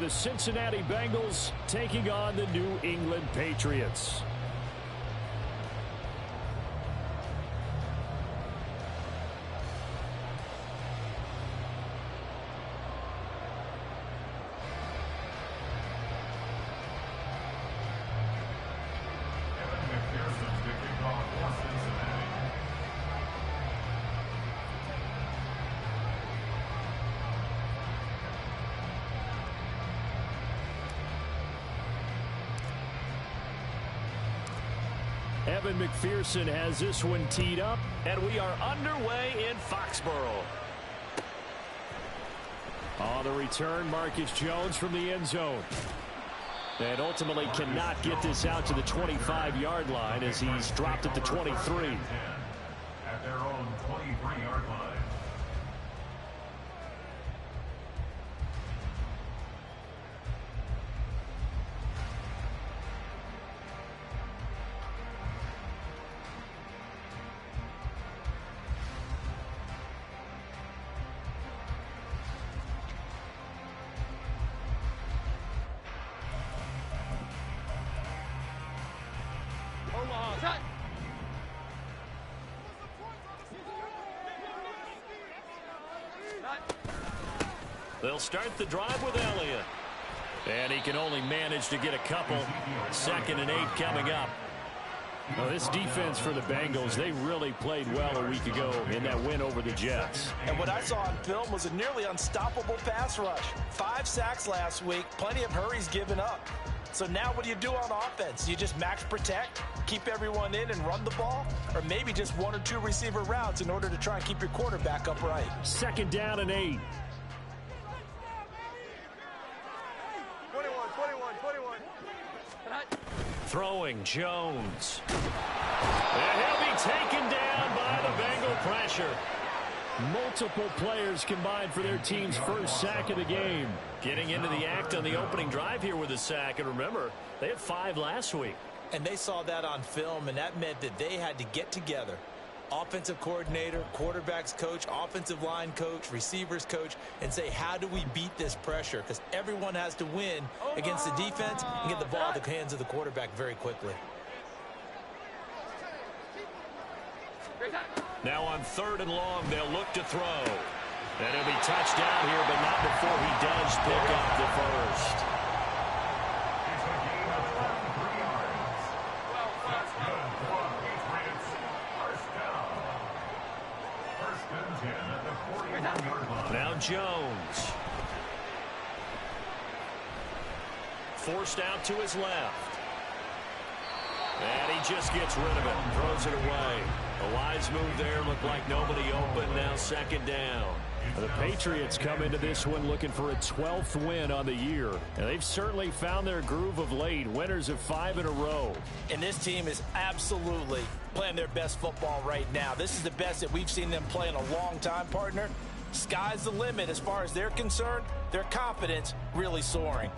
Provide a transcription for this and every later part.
the Cincinnati Bengals taking on the New England Patriots. Evan McPherson has this one teed up, and we are underway in Foxborough. On the return, Marcus Jones from the end zone. And ultimately cannot get this out to the 25-yard line as he's dropped at the 23. At their own 23-yard line. They'll start the drive with Elliott. And he can only manage to get a couple. 2nd and 8 coming up. Well, this defense for the Bengals, they really played well a week ago in that win over the Jets. And what I saw on film was a nearly unstoppable pass rush. 5 sacks last week, plenty of hurries given up. So now what do you do on offense? You just max protect, keep everyone in and run the ball, or maybe just 1 or 2 receiver routes in order to try and keep your quarterback upright. 2nd down and 8. 21. Throwing Jones. And he'll be taken down by the Bengal pressure. Multiple players combined for their team's first sack of the game. Getting into the act on the opening drive here with a sack. And remember, they had 5 last week. And they saw that on film, and that meant that they had to get together. Offensive coordinator, quarterbacks coach, offensive line coach, receivers coach, and say, how do we beat this pressure? Because everyone has to win against the defense and get the ball in the hands of the quarterback very quickly. Now on 3rd and long, they'll look to throw. And he'll be touched down here, but not before he does pick up the first. Now Jones. Forced out to his left. And he just gets rid of it. Throws it away. A wise move there. Looked like nobody open. Now 2nd down. The Patriots come into this one looking for a 12th win on the year. And they've certainly found their groove of late. Winners of 5 in a row. And this team is absolutely playing their best football right now. This is the best that we've seen them play in a long time, partner. Sky's the limit as far as they're concerned. Their confidence really soaring.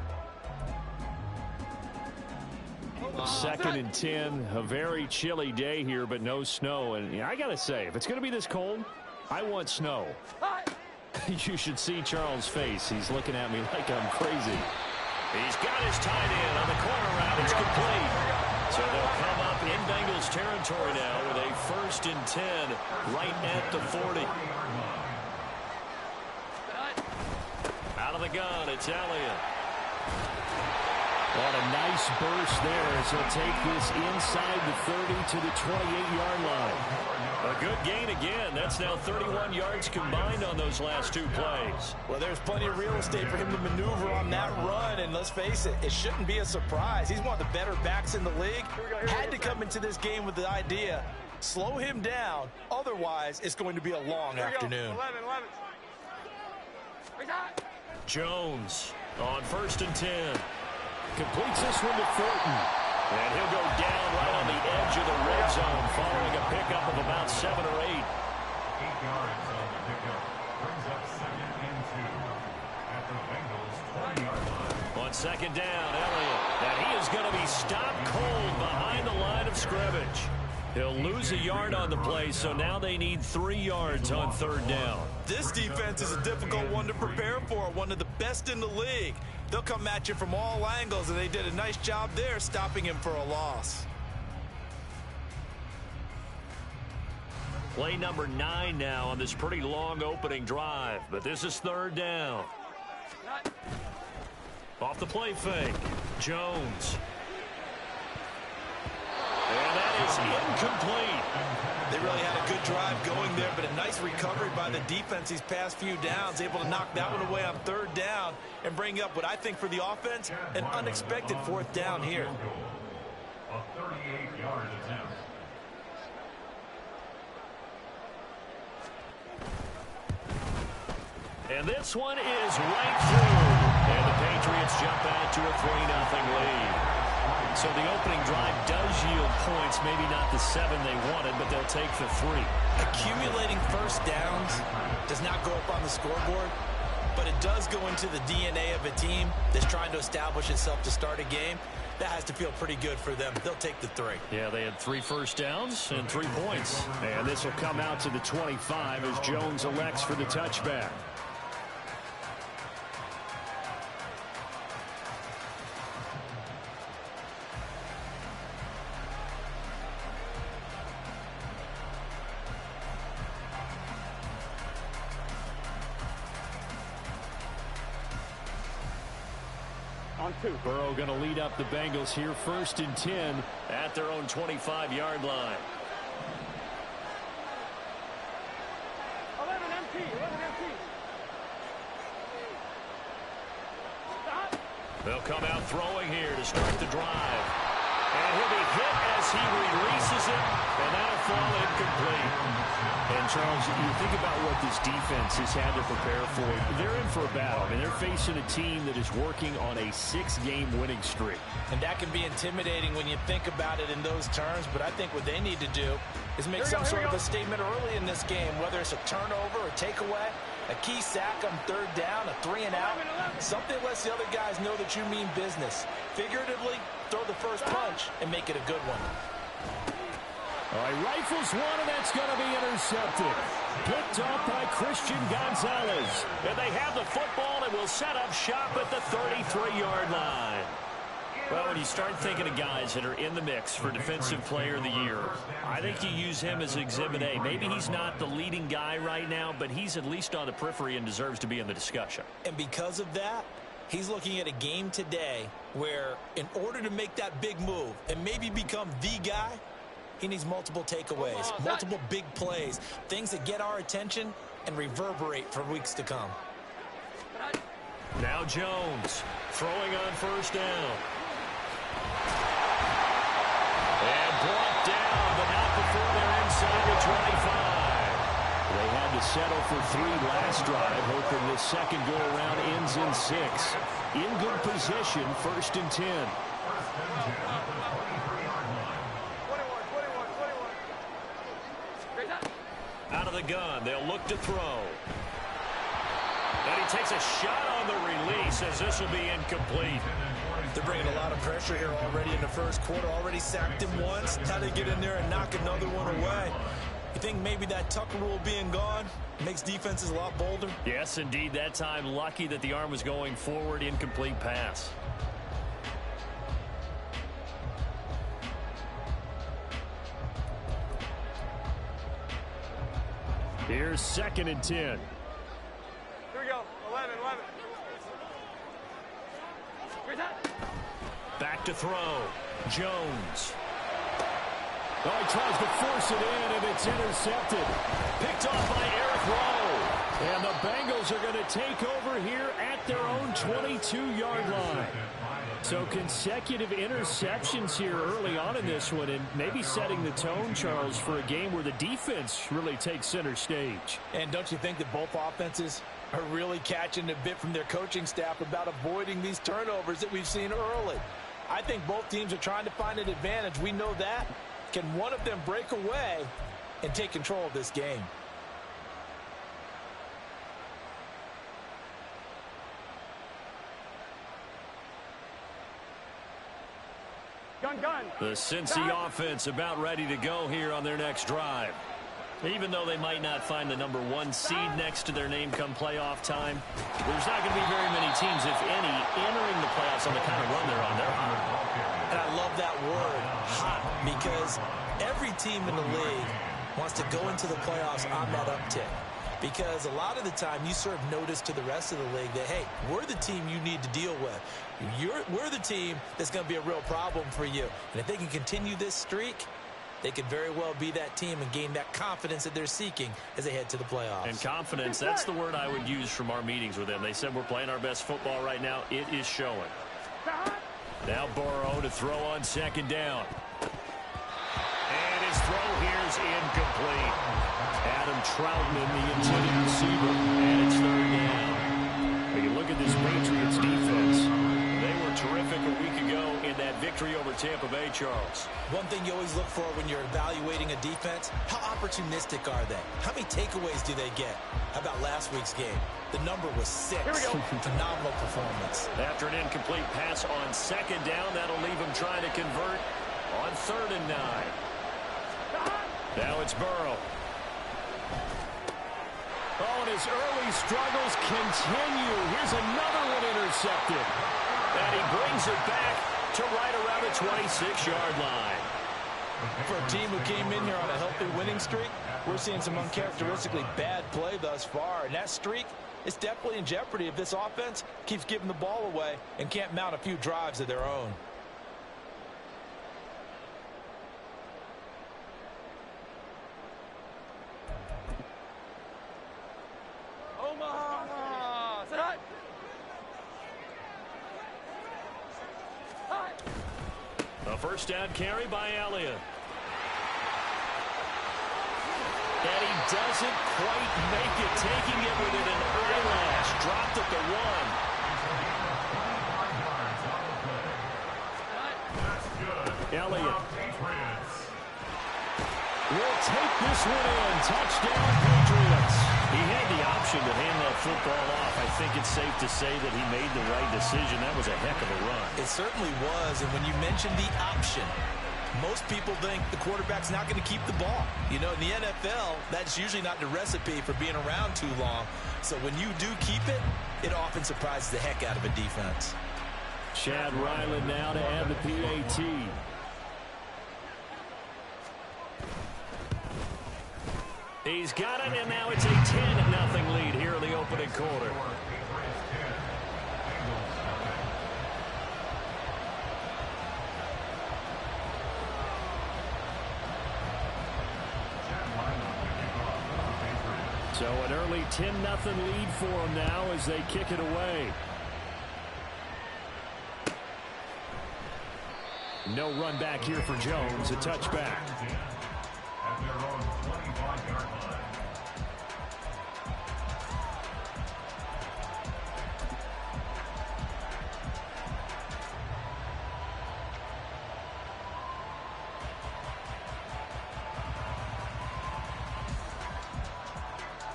2nd and 10. A very chilly day here, but no snow. And I got to say, if it's going to be this cold, I want snow. You should see Charles' face. He's looking at me like I'm crazy. He's got his tight end on the corner route. It's complete. So they'll come up in Bengals territory now with a 1st and 10 right at the 40. Out of the gun, it's Elliott. What a nice burst there as he'll take this inside the 30 to the 28-yard line. A good gain again. That's now 31 yards combined on those last 2 plays. Well, there's plenty of real estate for him to maneuver on that run, and let's face it, it shouldn't be a surprise. He's one of the better backs in the league. Had to come into this game with the idea, slow him down, otherwise it's going to be a long afternoon. 11. Jones on 1st and 10. Completes this one to Thornton. And he'll go down right on the edge of the red zone following a pickup of about 7 or 8. 8 yards on the pickup. Brings up 2nd and 2 at the Bengals 20-yard line. On 2nd down, Elliott. And he is going to be stopped cold behind the line of scrimmage. He'll lose a yard on the play, so now they need 3 yards on 3rd down. This defense is a difficult one to prepare for, one of the best in the league. They'll come at you from all angles, and they did a nice job there stopping him for a loss. Play number 9 now on this pretty long opening drive, but this is 3rd down. Off the play fake, Jones. And that is incomplete. They really had a good drive going there, but a nice recovery by the defense these past few downs, able to knock that one away on 3rd down and bring up what I think for the offense, an unexpected 4th down here. A 38-yard attempt. And this one is right through. And the Patriots jump out to a 3-0 lead. So the opening drive does yield points, maybe not the 7 they wanted, but they'll take the 3. Accumulating first downs does not go up on the scoreboard, but it does go into the DNA of a team that's trying to establish itself to start a game. That has to feel pretty good for them. They'll take the 3. Yeah, they had 3 first downs and 3 points. And this will come out to the 25 as Jones elects for the touchback. Burrow going to lead up the Bengals here, 1st and 10 at their own 25-yard line. 11 empty. They'll come out throwing here to start the drive. And he'll be hit as he releases it, and that'll fall incomplete. And, Charles, you think about what this defense has had to prepare for. They're in for a battle. I mean, they're facing a team that is working on a 6-game winning streak. And that can be intimidating when you think about it in those terms, but I think what they need to do is make some sort of a statement early in this game, whether it's a turnover, a takeaway, a key sack on 3rd down, a 3-and-out, something lets the other guys know that you mean business. Figuratively, throw the first punch and make it a good one. All right, rifles one, and that's going to be intercepted. Picked off by Christian Gonzalez. And they have the football and will set up shop at the 33-yard line. Well, when you start thinking of guys that are in the mix for Defensive Player of the Year, I think you use him as Exhibit A. Maybe he's not the leading guy right now, but he's at least on the periphery and deserves to be in the discussion. And because of that, he's looking at a game today where in order to make that big move and maybe become the guy, he needs multiple takeaways, multiple big plays, things that get our attention and reverberate for weeks to come. Now Jones throwing on 1st down. And brought down, but not before they're inside the 25. They had to settle for 3 last drive, hoping this second go-around ends in 6. In good position, 1st and 10. Out of the gun, they'll look to throw. And he takes a shot on the release as this will be incomplete. They're bringing a lot of pressure here already in the first quarter. Already sacked him once. Now they get in there and knock another one away. You think maybe that Tucker rule being gone makes defenses a lot bolder? Yes, indeed. That time, lucky that the arm was going forward. Incomplete pass. Here's 2nd and 10. Here we go. 11. Back to throw. Jones. Oh, he tries to force it in, and it's intercepted. Picked off by Eric Rowe. And the Bengals are going to take over here at their own 22-yard line. So consecutive interceptions here early on in this one, and maybe setting the tone, Charles, for a game where the defense really takes center stage. And don't you think that both offenses are really catching a bit from their coaching staff about avoiding these turnovers that we've seen early? I think both teams are trying to find an advantage. We know that. Can one of them break away and take control of this game? Gun. The Cincy offense about ready to go here on their next drive. Even though they might not find the #1 seed next to their name come playoff time, there's not going to be very many teams, if any, entering the playoffs on the kind of run they're on. They're hot. And I love that word, hot, because every team in the league wants to go into the playoffs on that uptick. Because a lot of the time you serve notice to the rest of the league that, hey, we're the team you need to deal with. We're the team that's going to be a real problem for you. And if they can continue this streak, they could very well be that team and gain that confidence that they're seeking as they head to the playoffs. And confidence, that's the word I would use from our meetings with them. They said we're playing our best football right now. It is showing. Now Burrow to throw on 2nd down. And his throw here is incomplete. Adam Troutman, the intended receiver, and it's 3rd down. When you look at this Patriots defense, they were terrific a week ago in that victory over Tampa Bay, Charles. One thing you always look for when you're evaluating a defense, how opportunistic are they? How many takeaways do they get? How about last week's game? The number was 6. Here we go. Phenomenal performance. After an incomplete pass on 2nd down, that'll leave him trying to convert on 3rd and 9. Now it's Burrow. Oh, and his early struggles continue. Here's another one intercepted. And he brings it back to right around the 26-yard line. For a team who came in here on a healthy winning streak, we're seeing some uncharacteristically bad play thus far. And that streak is definitely in jeopardy if this offense keeps giving the ball away and can't mount a few drives of their own. Omaha! Sit high! A 1st down carry by Elliott. And he doesn't quite make it, taking it within an eyelash. Dropped at the 1. Elliott will take this one in. Touchdown, Patriots. He had the option to hand that football off. I think it's safe to say that he made the right decision. That was a heck of a run. It certainly was, and when you mention the option, most people think the quarterback's not going to keep the ball. You know, in the NFL, that's usually not the recipe for being around too long. So when you do keep it, it often surprises the heck out of a defense. Chad Ryland now to add the PAT. He's got it, and now it's a 10-0 lead here in the opening quarter. So an early 10-0 lead for them now as they kick it away. No run back here for Jones, a touchback. At their own 25-yard line.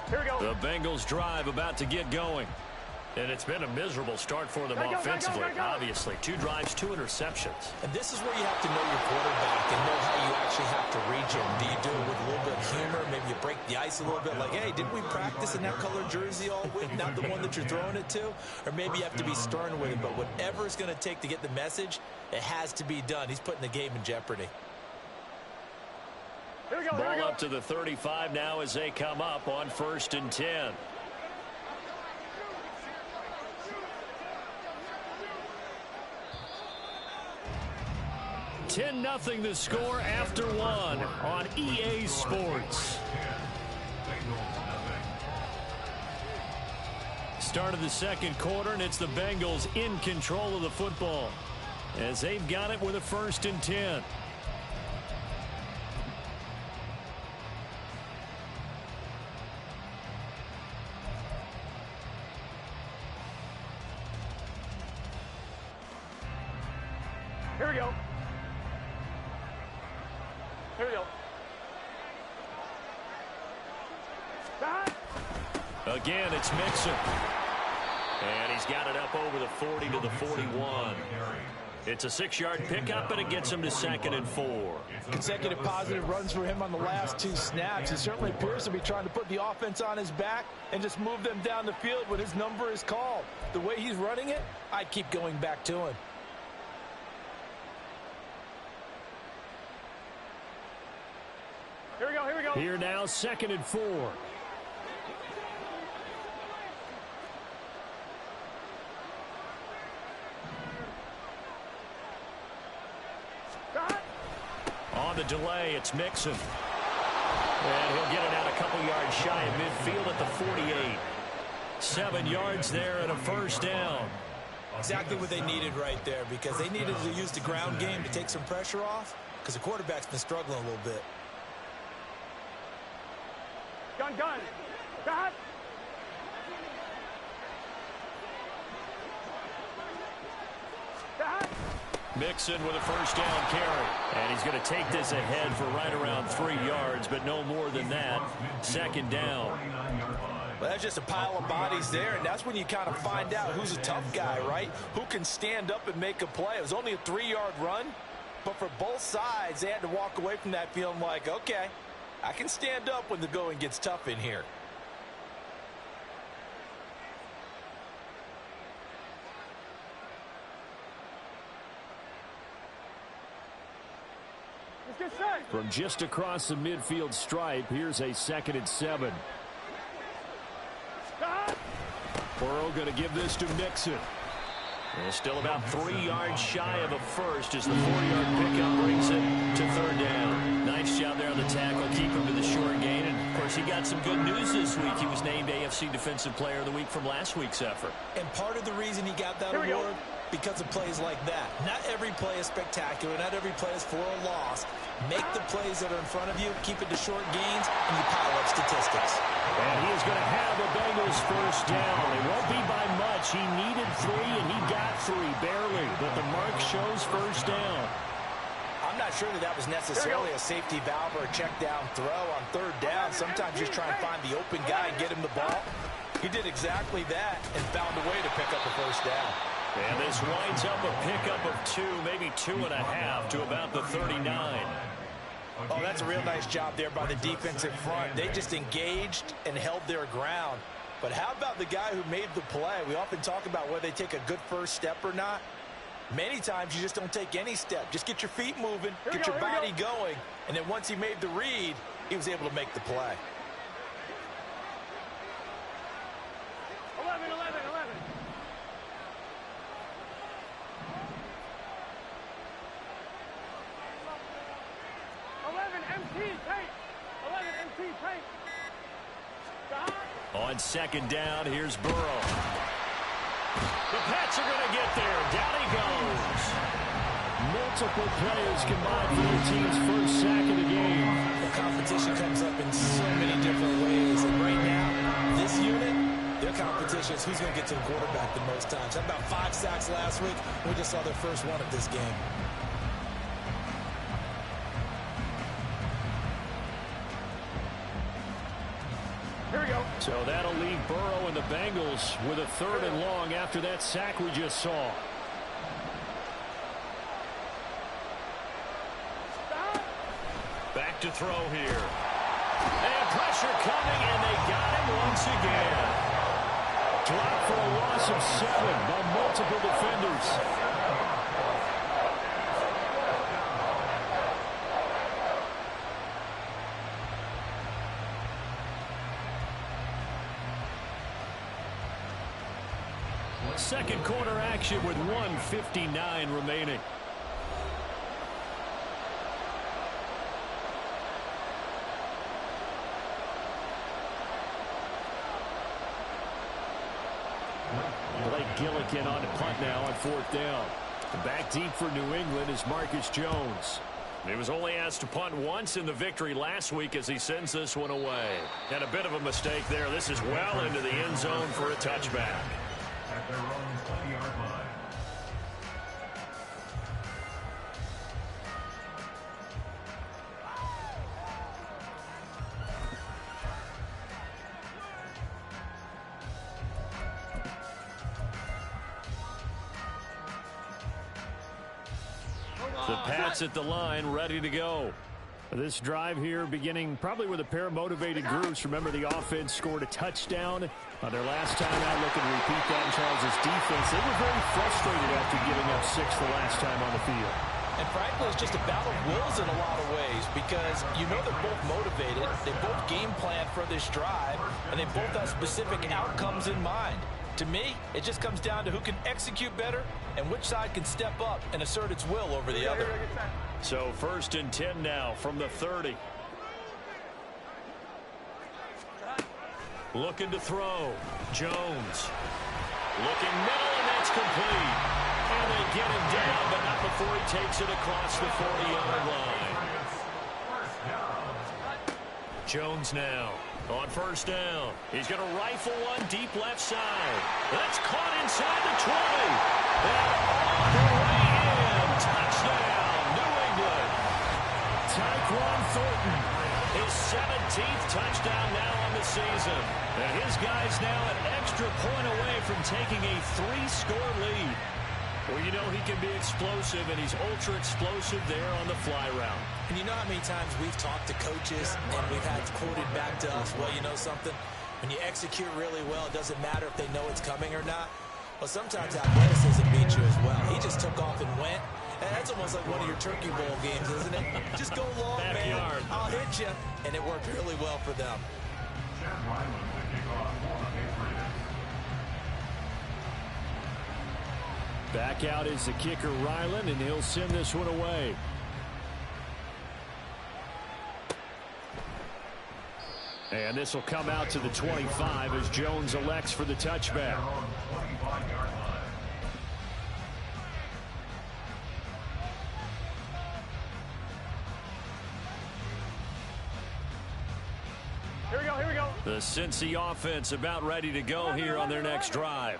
Here we go. The Bengals drive about to get going. And it's been a miserable start for them offensively. Obviously, 2 drives, 2 interceptions. And this is where you have to know your quarterback and know how you actually have to reach him. Do you do it with a little bit of humor? Maybe you break the ice a little bit like, hey, didn't we practice in that color jersey all week? Not the one that you're throwing it to? Or maybe you have to be stern with him. But whatever it's going to take to get the message, it has to be done. He's putting the game in jeopardy. Here we go. Ball up to the 35 now as they come up on 1st and 10. $10-0 the score after 1 on EA Sports. Start of the 2nd quarter, and it's the Bengals in control of the football as they've got it with a 1st and 10. Here we go. Here we go. Again, it's Mixon. And he's got it up over the 40 to the 41. It's a 6-yard pickup, and it gets him to 2nd and 4. Consecutive positive runs for him on the last 2 snaps. He certainly appears to be trying to put the offense on his back and just move them down the field when his number is called. The way he's running it, I keep going back to him. Here we go, here we go. Here now, 2nd and 4. On the delay, it's Mixon. And he'll get it out a couple yards shy of midfield at the 48. 7 yards there and a first down. Exactly what they needed right there, because they needed to use the ground game to take some pressure off, because the quarterback's been struggling a little bit. Gun. Got. Mixon with a first down carry. And he's going to take this ahead for right around 3 yards, but no more than that. 2nd down. Well, that's just a pile of bodies there, and that's when you kind of find out who's a tough guy, right? Who can stand up and make a play. It was only a 3-yard run, but for both sides, they had to walk away from that feeling like, okay, I can stand up when the going gets tough in here. Let's get set. From just across the midfield stripe, here's a 2nd and 7. Burrow going to give this to Mixon. And still about 3 yards shy of a first as the 4-yard pickup brings it to 3rd down. Nice job there on the tackle, keep him to the short gain. And, of course, he got some good news this week. He was named AFC Defensive Player of the Week from last week's effort. And part of the reason he got that award, because of plays like that. Not every play is spectacular. Not every play is for a loss. Make the plays that are in front of you, keep it to short gains, and you pile up statistics. And he is going to have the Bengals first down. It won't be by much. He needed 3, and he got 3, barely. But the mark shows first down. I'm not sure that was necessarily a safety valve or a check down throw on 3rd down. Sometimes you just try and find the open guy and get him the ball. He did exactly that and found a way to pick up a first down. And this winds up a pickup of 2, maybe 2.5 to about the 39. Oh, that's a real nice job there by the defensive front. They just engaged and held their ground. But how about the guy who made the play? We often talk about whether they take a good first step or not. Many times you just don't take any step. Just get your feet moving, get your body going, and then once he made the read, he was able to make the play. 11. 11 MT tank. 11 MT tank. On 2nd down, here's Burrow. The Pats are going to get there. Down he goes. Multiple players combined for the team's first sack of the game. The competition comes up in so many different ways. And right now, this unit, their competition is who's going to get to the quarterback the most times. Had about 5 sacks last week. We just saw their first one of this game. Here we go. So that'll leave Burrow and the Bengals with a 3rd and long after that sack we just saw. Back to throw here. And pressure coming, and they got him once again. Dropped for a loss of 7 by multiple defenders. Second quarter action with 1:59 remaining. Blake Gillikin on the punt now on 4th down. Back deep for New England is Marcus Jones. He was only asked to punt once in the victory last week as he sends this one away. And a bit of a mistake there. This is well into the end zone for a touchback. At their own 20-yard line. The Pats at the line, ready to go. This drive here beginning probably with a pair of motivated groups. Remember, the offense scored a touchdown on their last time out. Looking to repeat that in Charles' defense. They were very frustrated after giving up 6 the last time on the field. And frankly, it's just a battle of wills in a lot of ways because you know they're both motivated. They both game plan for this drive, and they both have specific outcomes in mind. To me, it just comes down to who can execute better and which side can step up and assert its will over the other. So 1st and 10 now from the 30. Looking to throw. Jones. Looking middle, and that's complete. And they get him down, but not before he takes it across the 40-yard line. Jones now on 1st down. He's going to rifle one deep left side. That's caught inside the 20. And all the way in. Touchdown, New England. Tyquan Thornton, his 17th touchdown now on the season. And his guy's now an extra point away from taking a 3-score lead. Well, you know he can be explosive, and he's ultra-explosive there on the fly route. And you know how many times we've talked to coaches and we've had quoted back to us, well, you know something? When you execute really well, it doesn't matter if they know it's coming or not. Well, sometimes athleticism beats you as well. He just took off and went. And that's almost like one of your Turkey Bowl games, isn't it? Just go long, Backyard. man. I'll hit you. And it worked really well for them. Back out is the kicker, Ryland, and he'll send this one away. And this will come out to the 25 as Jones elects for the touchback. Here we go, here we go. The Cincy offense about ready to go here on their next drive.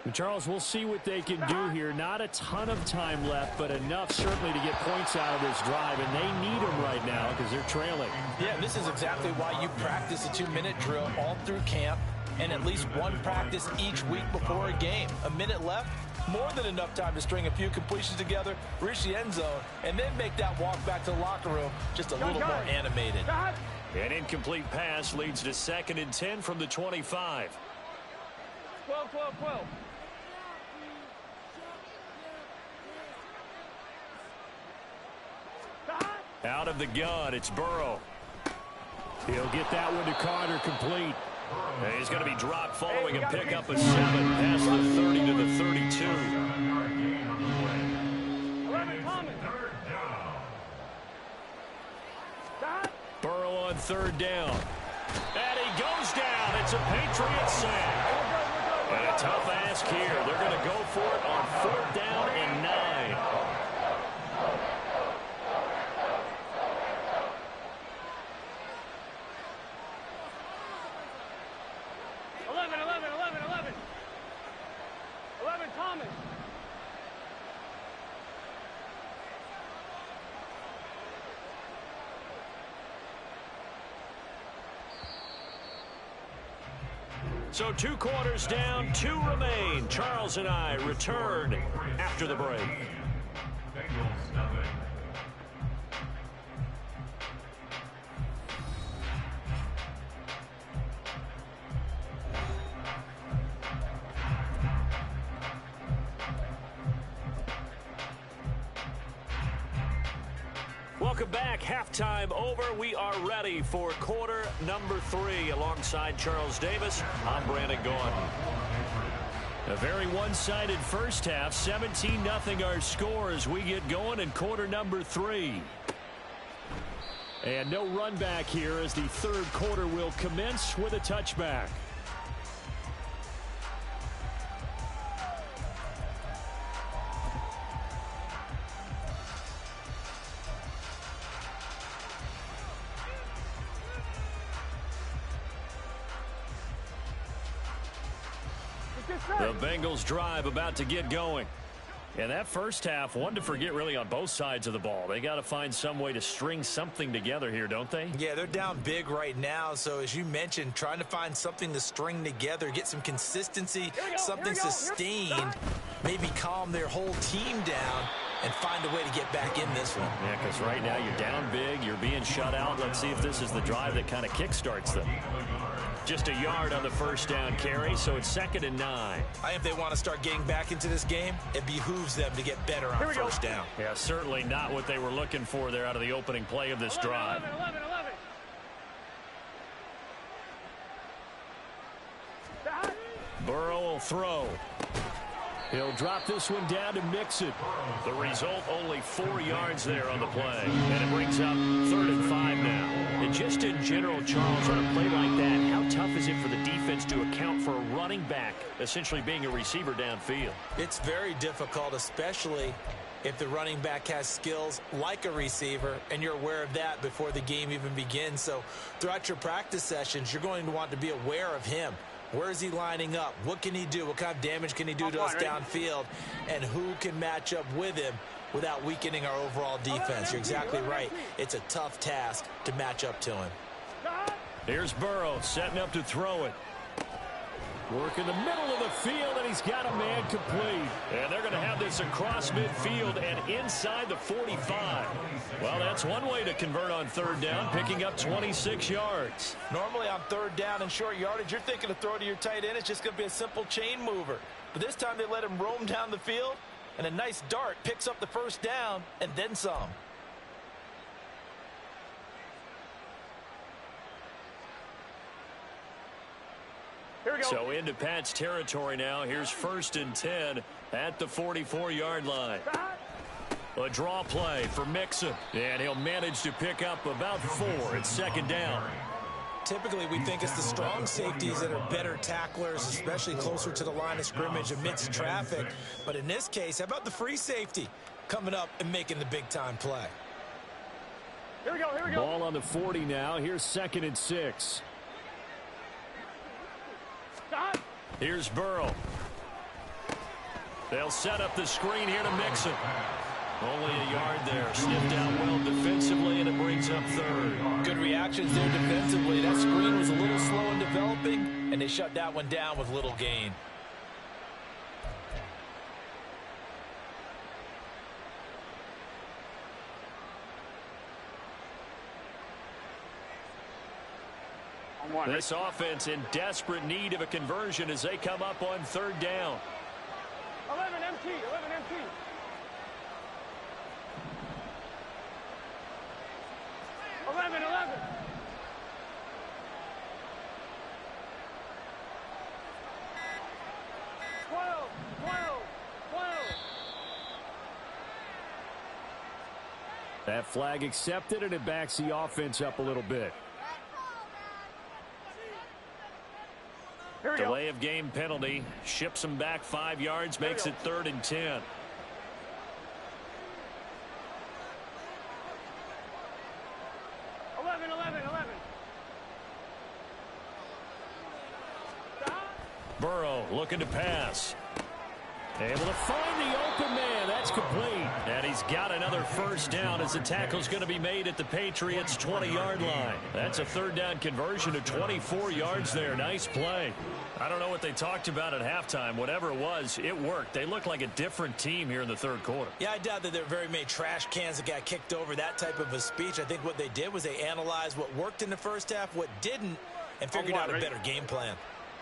And Charles, we'll see what they can do here. Not a ton of time left, but enough certainly to get points out of this drive, and they need them right now because they're trailing. Yeah, this is exactly why you practice a 2-minute drill all through camp and at least one practice each week before a game. A minute left, more than enough time to string a few completions together, reach the end zone, and then make that walk back to the locker room just a little more animated. An incomplete pass leads to 2nd and 10 from the 25. 12, 12, 12. Out of the gun, it's Burrow. He'll get that one to Carter complete. And he's going to be dropped following a pickup of 7 past the 30 to the 32. 11, Thomas. Burrow on 3rd down. And he goes down. It's a Patriot sack. And a tough ask here. They're going to go for it on 4th down and 9. 11, Thomas. So 2 quarters down, 2 remain. Charles and I return after the break. Bengals nothing. Welcome back. Halftime over. We are ready for quarter number 3. Alongside Charles Davis, I'm Brandon Gaudin. A very one-sided first half. 17-0 our score as we get going in quarter number 3. And no run back here as the 3rd quarter will commence with a touchback. The Bengals drive about to get going. And that first half, one to forget really on both sides of the ball. They got to find some way to string something together here, don't they? Yeah, they're down big right now. So as you mentioned, trying to find something to string together, get some consistency, something sustained, maybe calm their whole team down. and find a way to get back in this one. Yeah, because right now you're down big, you're being shut out. Let's see if this is the drive that kind of kickstarts them. Just a yard on the first down carry, so it's 2nd and 9. I think they want to start getting back into this game. It behooves them to get better on first down. Yeah, certainly not what they were looking for there out of the opening play of this drive. 11. Burrow will throw. He'll drop this one down to Mixon. The result, only 4 yards there on the play. And it brings up 3rd and 5 now. And just in general, Charles, on a play like that, how tough is it for the defense to account for a running back essentially being a receiver downfield? It's very difficult, especially if the running back has skills like a receiver, and you're aware of that before the game even begins. So throughout your practice sessions, you're going to want to be aware of him. Where is he lining up? What can he do? What kind of damage can he do to us downfield? And who can match up with him without weakening our overall defense? You're exactly right. It's a tough task to match up to him. Here's Burrow setting up to throw it. Work in the middle of the field, and he's got a man complete. And they're going to have this across midfield and inside the 45. Well, that's one way to convert on 3rd down, picking up 26 yards. Normally on 3rd down and short yardage, you're thinking to throw to your tight end. It's just going to be a simple chain mover. But this time they let him roam down the field, and a nice dart picks up the first down and then some. Here we go. So into Pat's territory now. Here's 1st and 10 at the 44-yard line. A draw play for Mixon, and he'll manage to pick up about 4. It's 2nd down. Typically, we think it's the strong safeties that are better tacklers, especially closer to the line of scrimmage amidst traffic. But in this case, how about the free safety coming up and making the big-time play? Here we go. Ball on the 40 now. Here's 2nd and 6. Stop. Here's Burrow. They'll set up the screen here to Mixon. Only a yard there. Sniffed out well defensively, and it brings up 3rd. Good reactions there defensively. That screen was a little slow in developing, and they shut that one down with little gain. This offense in desperate need of a conversion as they come up on 3rd down. 11 MT. 11. 12. That flag accepted, and it backs the offense up a little bit. Delay of game penalty ships them back 5 yards, makes it 3rd and 10. Burrow looking to pass. Able to find the open man. That's complete. And he's got another first down as the tackle's going to be made at the Patriots' 20-yard line. That's a 3rd down conversion to 24 yards there. Nice play. I don't know what they talked about at halftime. Whatever it was, it worked. They look like a different team here in the 3rd quarter. Yeah, I doubt that there are very many trash cans that got kicked over, that type of a speech. I think what they did was they analyzed what worked in the first half, what didn't, and figured out a better game plan.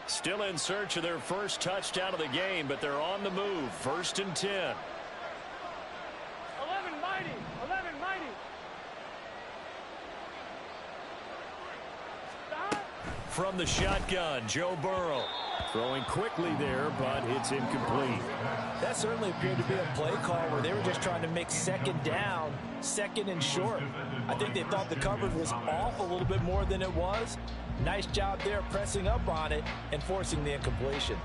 Still in search of their first touchdown of the game, but they're on the move. 1st and 10. 11 mighty. Stop. From the shotgun, Joe Burrow. Throwing quickly there, but it's incomplete. That certainly appeared to be a play call where they were just trying to make 2nd down, 2nd and short. I think they thought the coverage was off a little bit more than it was. Nice job there pressing up on it and forcing the incompletion.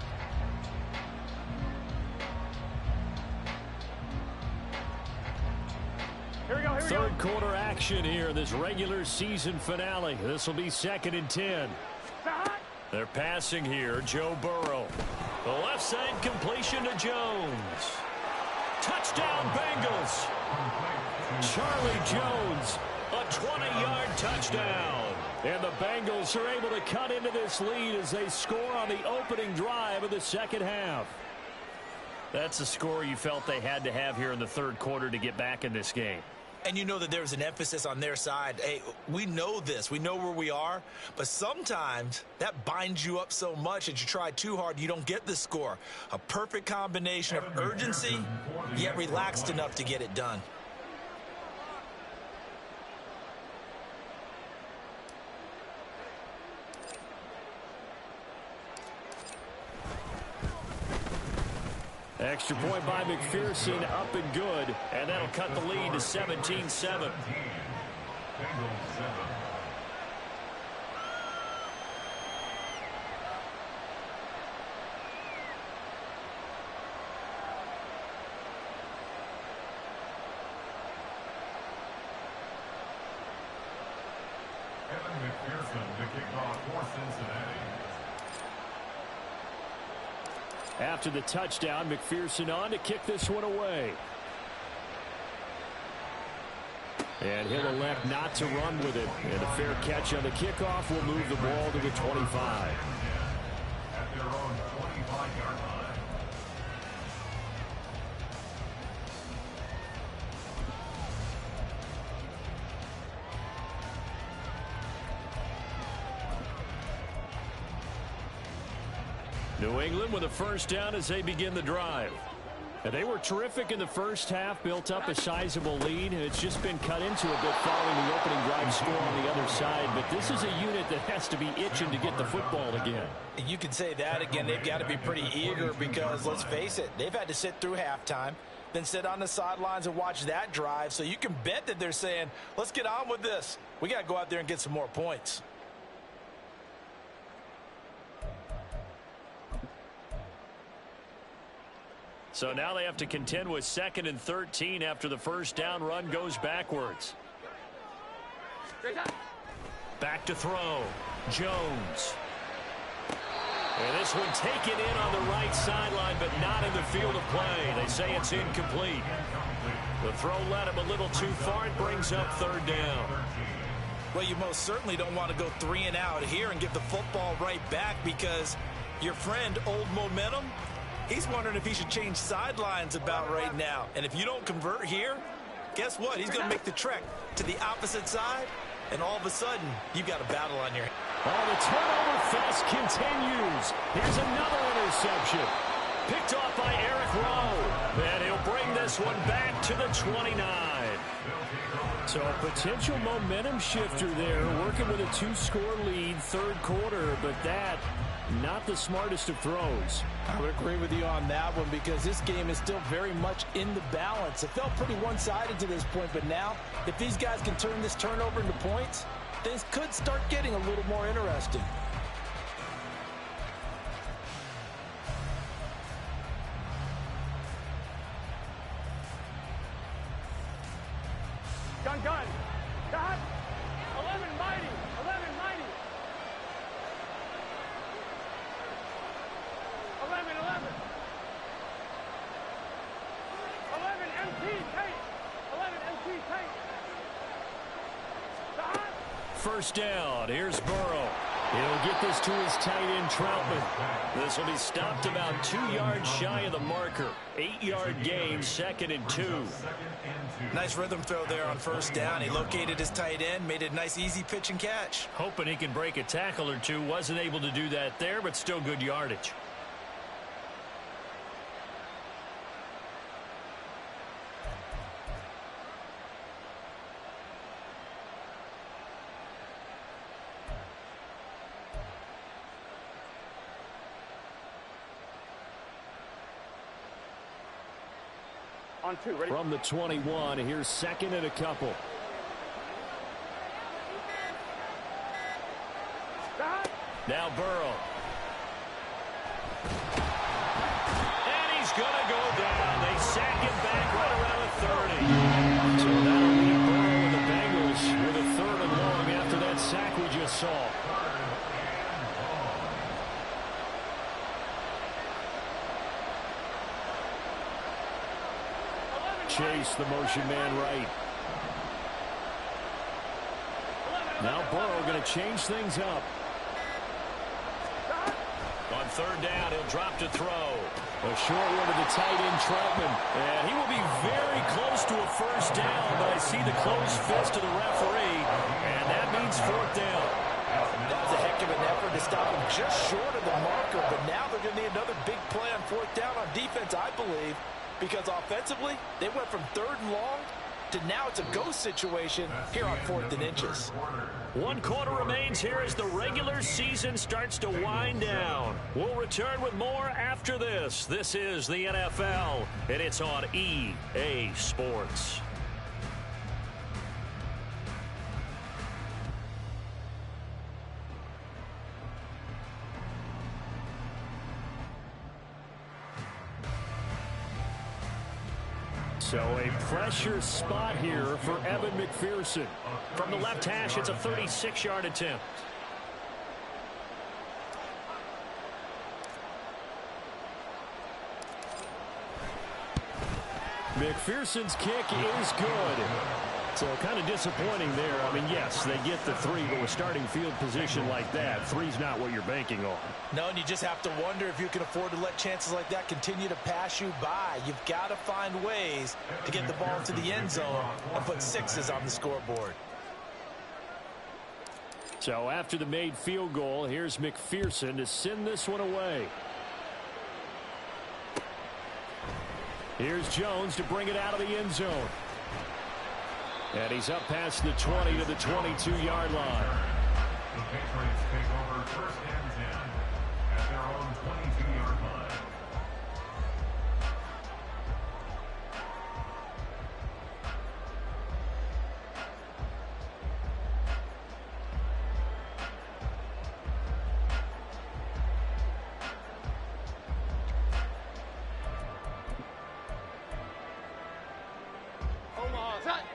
Here we go. 3rd quarter action here in this regular season finale. This will be 2nd and 10. They're passing here. Joe Burrow. The left side completion to Jones. Touchdown Bengals. Charlie Jones. A 20-yard touchdown. And the Bengals are able to cut into this lead as they score on the opening drive of the 2nd half. That's the score you felt they had to have here in the third quarter to get back in this game. And you know that there's an emphasis on their side. Hey, we know this. We know where we are. But sometimes that binds you up so much that you try too hard, you don't get the score. A perfect combination of urgency, yet relaxed enough to get it done. Extra point by McPherson, up and good, and that'll cut the lead to 17-7. Bengals 7. Evan McPherson, the kickoff for Cincinnati. After the touchdown, McPherson on to kick this one away. And he'll elect not to run with it. And a fair catch on the kickoff will move the ball to the 25. At their own 25-yard line. New England with a first down as they begin the drive. And they were terrific in the first half, built up a sizable lead, and it's just been cut into a bit following the opening drive score on the other side. But this is a unit that has to be itching to get the football again. You can say that again. They've got to be pretty eager because, let's face it, they've had to sit through halftime, then sit on the sidelines and watch that drive. So you can bet that they're saying, let's get on with this. We got to go out there and get some more points. So now they have to contend with 2nd and 13 after the first down run goes backwards. Back to throw. Jones. And this one taken in on the right sideline, but not in the field of play. They say it's incomplete. The throw led him a little too far. It brings up 3rd down. Well, you most certainly don't want to go 3 and out here and give the football right back because your friend, Old Momentum, he's wondering if he should change sidelines about right now. And if you don't convert here, guess what? He's going to make the trek to the opposite side, and all of a sudden, you've got a battle on your hands. Oh, the turnover fest continues. Here's another interception. Picked off by Eric Rowe. And he'll bring this one back to the 29. So a potential momentum shifter there, working with a 2-score lead, third quarter, but that not the smartest of throws. I would agree with you on that one because this game is still very much in the balance. It felt pretty one-sided to this point, but now if these guys can turn this turnover into points, things could start getting a little more interesting. Gun. Dot. 11 mighty. 11 mighty. 11. 11 MT tight. 11 MT tight. Dot. First down. Here's Burrow. He'll get this to his tight end, Troutman. This will be stopped about 2 yards shy of the marker. 8-yard gain, 2nd and 2. Nice rhythm throw there on first down. He located his tight end, made it a nice easy pitch and catch. Hoping he can break a tackle or two. Wasn't able to do that there, but still good yardage. On 2, ready? From the 21, here's 2nd and a couple. Dot. Now Burrow. And he's going to go down. They sack him back right around the 30. So that'll leave Burrow and the Bengals with a 3rd and long after that sack we just saw. Chase, the motion man right. Now Burrow going to change things up. On third down, he'll drop to throw. A short one to the tight end, Troutman. And he will be very close to a first down, but I see the closed fist of the referee, and that means fourth down. That was a heck of an effort to stop him just short of the marker, but now they're going to need another big play on fourth down on defense, I believe, because offensively, they went from third and long to now it's a go situation here on 4th and inches. 1 quarter remains here as the regular season starts to wind down. We'll return with more after this. This is the NFL, and it's on EA Sports. So a pressure spot here for Evan McPherson. From the left hash, it's a 36-yard attempt. McPherson's kick is good. So kind of disappointing there. I mean, yes, they get the 3, but with starting field position like that, 3's not what you're banking on. No, and you just have to wonder if you can afford to let chances like that continue to pass you by. You've got to find ways to get the ball into the end zone and put 6s on the scoreboard. So after the made field goal, here's McPherson to send this one away. Here's Jones to bring it out of the end zone. And he's up past the 20 to the 22-yard line. The Patriots take over 1st and 10 at their own 22-yard line.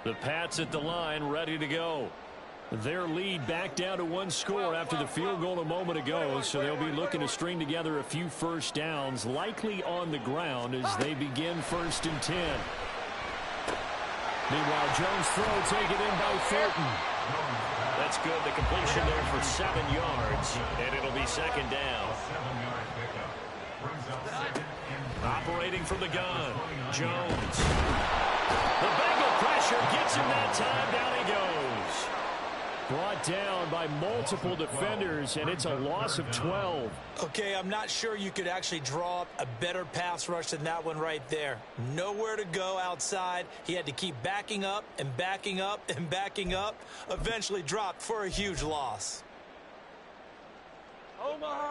The Pats at the line, ready to go. Their lead back down to 1 score after the field goal a moment ago, so they'll be looking to string together a few first downs, likely on the ground as they begin 1st and 10. Meanwhile, Jones' throw taken in by Thornton. That's good. The completion there for 7 yards, and it'll be 2nd down. Operating from the gun, Jones. The Bengal pressure gets him that time. Down he goes. Brought down by multiple defenders, and it's a loss of 12. Okay, I'm not sure you could actually draw up a better pass rush than that one right there. Nowhere to go outside. He had to keep backing up and backing up and backing up. Eventually dropped for a huge loss.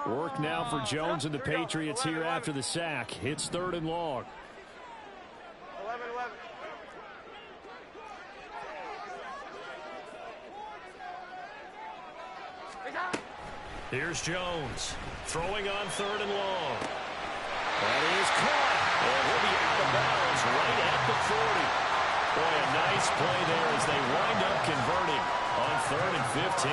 Work now for Jones and the Patriots here after the sack. It's 3rd and long. 11-11. Here's Jones throwing on 3rd and long. That is caught. And he'll be out of bounds right at the 40. Boy, a nice play there as they wind up converting on 3rd and 15.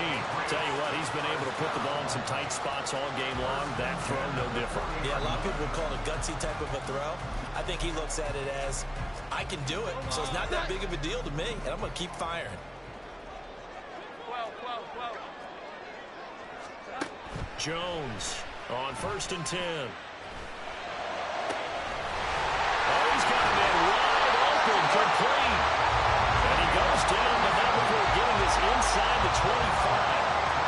Tell you what, he's been able to put the ball in some tight spots all game long. That throw, no different. Yeah, a lot of people call it a gutsy type of a throw. I think he looks at it as, I can do it, so it's not that big of a deal to me, and I'm going to keep firing. Jones on 1st and 10. Oh, he's got him in wide open, complete. And he goes down, but not before getting this inside the 25.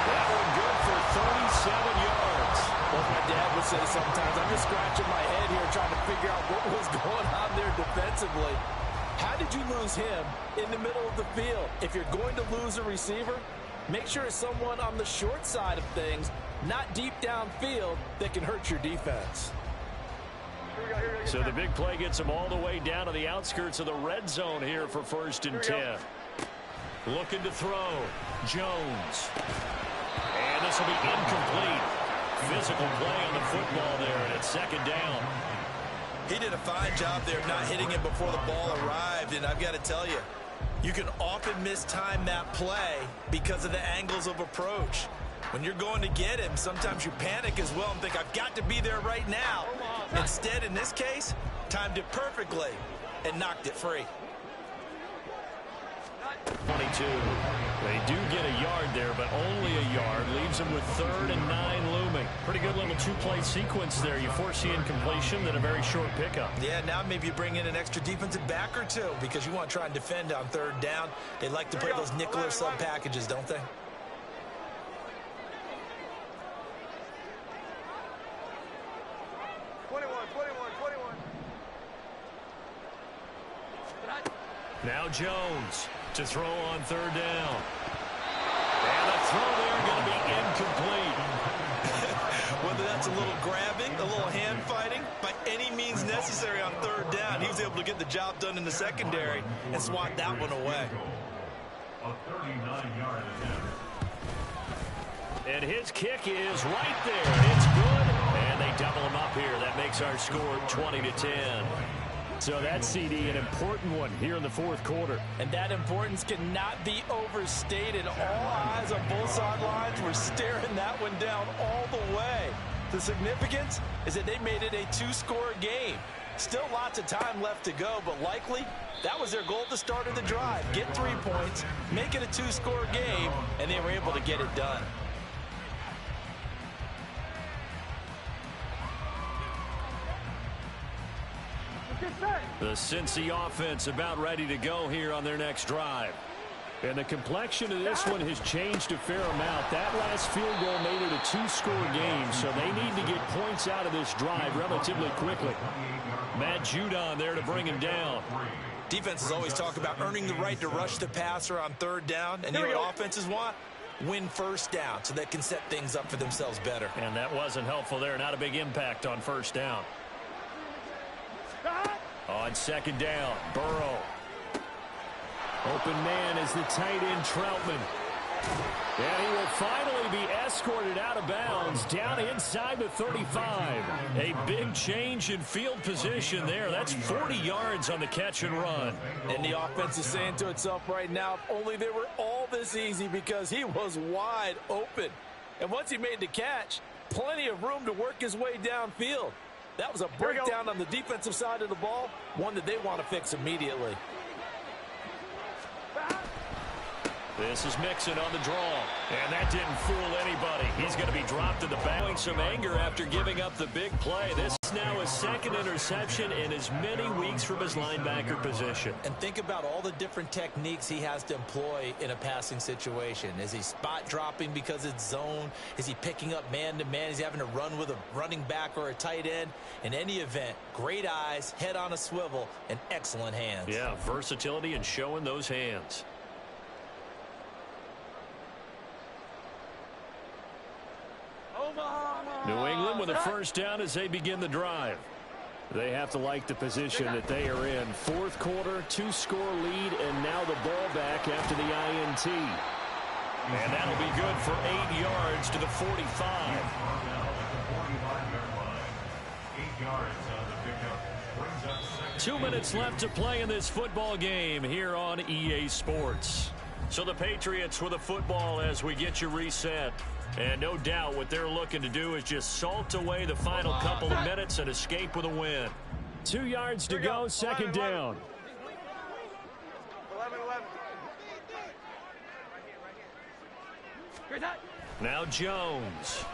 That one good for 37 yards. Well, my dad would say sometimes, I'm just scratching my head here trying to figure out what was going on there defensively. How did you lose him in the middle of the field? If you're going to lose a receiver, make sure it's someone on the short side of things, not deep downfield, that can hurt your defense. So the big play gets them all the way down to the outskirts of the red zone here for 1st and 10. Looking to throw. Jones. And this will be incomplete. Physical play on the football there, and it's 2nd down. He did a fine job there of not hitting him before the ball arrived, and I've got to tell you, you can often mistime that play because of the angles of approach. When you're going to get him, sometimes you panic as well and think, I've got to be there right now. Instead, in this case, timed it perfectly and knocked it free. 22. They do get a yard there, but only a yard. Leaves them with 3rd and 9 looming. Pretty good little two-play sequence there. You force the incompletion, then a very short pickup. Yeah, now maybe you bring in an extra defensive back or two because you want to try and defend on 3rd down. They like to play those nickel or sub packages, don't they? Now Jones to throw on 3rd down. And the throw there going to be incomplete. Whether that's a little grabbing, a little hand fighting, by any means necessary on 3rd down, he was able to get the job done in the secondary and swat that one away. A 39-yard attempt. And his kick is right there. It's good. And they double him up here. That makes our score 20-10. So that's, CD, an important one here in the 4th quarter. And that importance cannot be overstated. All eyes on both sidelines were staring that one down all the way. The significance is that they made it a 2-score game. Still lots of time left to go, but likely that was their goal at the start of the drive. Get 3 points, make it a 2-score game, and they were able to get it done. The Cincy offense about ready to go here on their next drive. And the complexion of this one has changed a fair amount. That last field goal made it a 2-score game, so they need to get points out of this drive relatively quickly. Matt Judon there to bring him down. Defenses always talk about earning the right to rush the passer on 3rd down, and you know what offenses want? Win 1st down so they can set things up for themselves better. And that wasn't helpful there. Not a big impact on 1st down. On 2nd down, Burrow. Open man is the tight end, Troutman. And he will finally be escorted out of bounds down inside the 35. A big change in field position there. That's 40 yards on the catch and run. And the offense is saying to itself right now, if only they were all this easy, because he was wide open. And once he made the catch, plenty of room to work his way downfield. That was a breakdown on the defensive side of the ball, one that they want to fix immediately. This is Mixon on the draw, and that didn't fool anybody. He's going to be dropped in the back. Some anger after giving up the big play. This is now his 2nd interception in as many weeks from his linebacker position. And think about all the different techniques he has to employ in a passing situation. Is he spot dropping because it's zone? Is he picking up man-to-man? Is he having to run with a running back or a tight end? In any event, great eyes, head on a swivel, and excellent hands. Yeah, versatility and showing those hands. New England with a 1st down as they begin the drive. They have to like the position that they are in. 4th quarter, 2-score lead, and now the ball back after the INT. And that'll be good for 8 yards to the 45. 2 minutes left to play in this football game here on EA Sports. So the Patriots with a football as we get you reset. And no doubt what they're looking to do is just salt away the final couple of minutes and escape with a win. 2 yards to go, 2nd down. 11. Now Jones.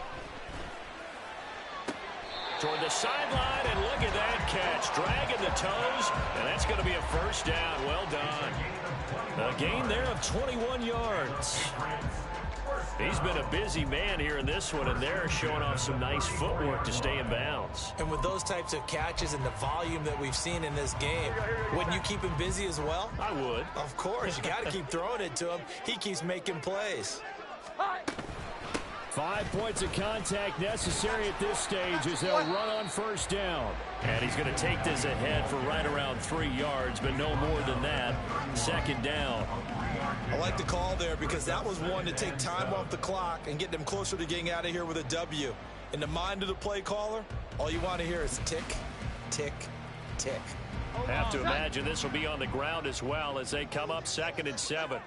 Toward the sideline, and look at that catch. Dragging the toes, and that's going to be a 1st down. Well done. A gain there of 21 yards. He's been a busy man here in this one, and they're showing off some nice footwork to stay in bounds. And with those types of catches and the volume that we've seen in this game, wouldn't you keep him busy as well? I would. Of course. You got to keep throwing it to him. He keeps making plays. 5 points of contact necessary at this stage as they'll run on 1st down. And he's going to take this ahead for right around 3 yards, but no more than that. 2nd down. I like the call there because that was one to take time off the clock and get them closer to getting out of here with a W. In the mind of the play caller, all you want to hear is tick, tick, tick. Have to imagine this will be on the ground as well as they come up 2nd and 7.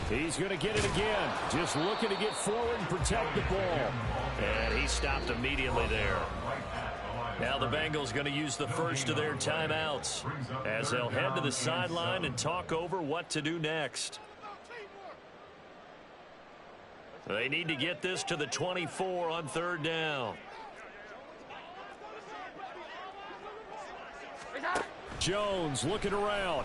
He's going to get it again. Just looking to get forward and protect the ball. And he stopped immediately there. Now the Bengals going to use the first of their timeouts as they'll head to the sideline and talk over what to do next. They need to get this to the 24 on third down. Jones looking around.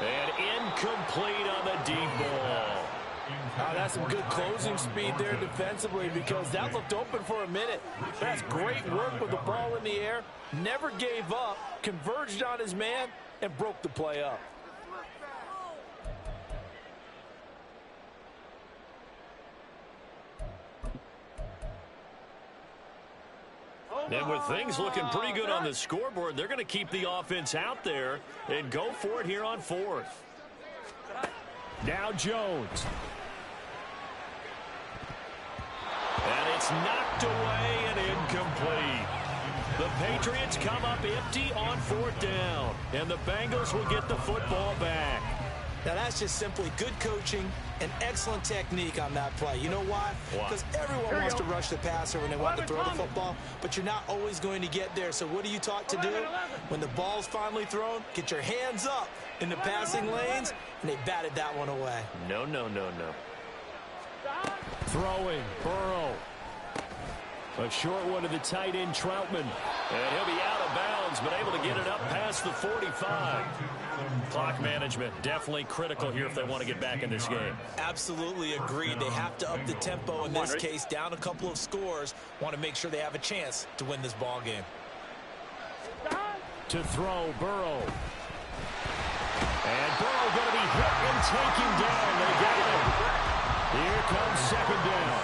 And incomplete on the deep ball. That's some good closing speed there defensively because that looked open for a minute. That's great work with the ball in the air. Never gave up, converged on his man, and broke the play up. And with things looking pretty good on the scoreboard, they're going to keep the offense out there and go for it here on fourth. Now Jones. And it's knocked away and incomplete. The Patriots come up empty on fourth down, and the Bengals will get the football back. Now, that's just simply good coaching and excellent technique on that play. You know why? Because everyone wants to rush the passer when they want to throw the football, but you're not always going to get there. So what are you taught to do? When the ball's finally thrown, get your hands up in the passing lanes, and they batted that one away. No. Throwing, Burrow. A short one to the tight end, Troutman. And he'll be out of bounds, but able to get it up past the 45. Clock management definitely critical here if they want to get back in this game. Absolutely agreed. They have to up the tempo in this case, down a couple of scores. Want to make sure they have a chance to win this ball game. To throw, Burrow. And Burrow going to be hit and taken down. They got him. Here comes second down.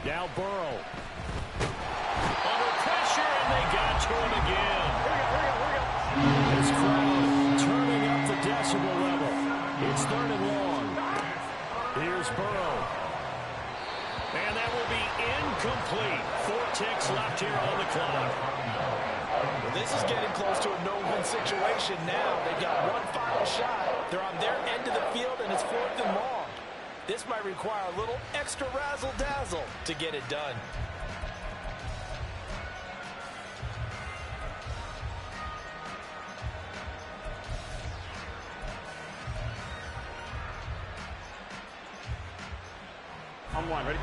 Now Burrow. Under pressure, and they got to him again. This crowd turning up the decibel level. It's third and long. Here's Burrow. And that will be incomplete. 4 ticks left here on the clock. Well, this is getting close to a no-win situation now. They've got one final shot. They're on their end of the field, and it's fourth and long. This might require a little extra razzle-dazzle to get it done. On one, ready?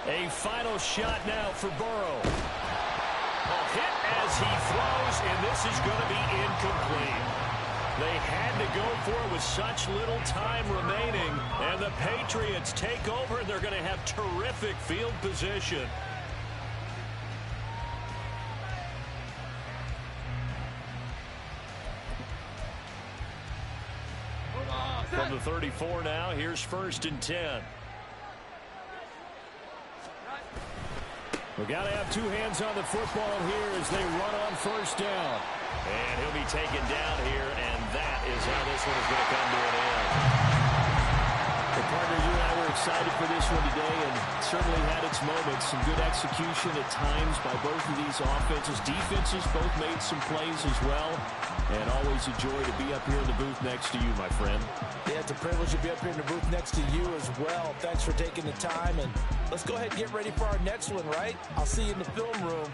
A final shot now for Burrow. A hit as he throws, and this is going to be incomplete. They had to go for it with such little time remaining, and the Patriots take over, and they're going to have terrific field position. From the 34 now, here's first and 10. We've got to have two hands on the football here as they run on first down. And he'll be taken down here, and that is how this one is going to come to an end. Well, partner, you and I were excited for this one today, and certainly had its moments. Some good execution at times by both of these offenses. Defenses both made some plays as well. And always a joy to be up here in the booth next to you, my friend. Yeah, it's a privilege to be up here in the booth next to you as well. Thanks for taking the time, and let's go ahead and get ready for our next one, right? I'll see you in the film room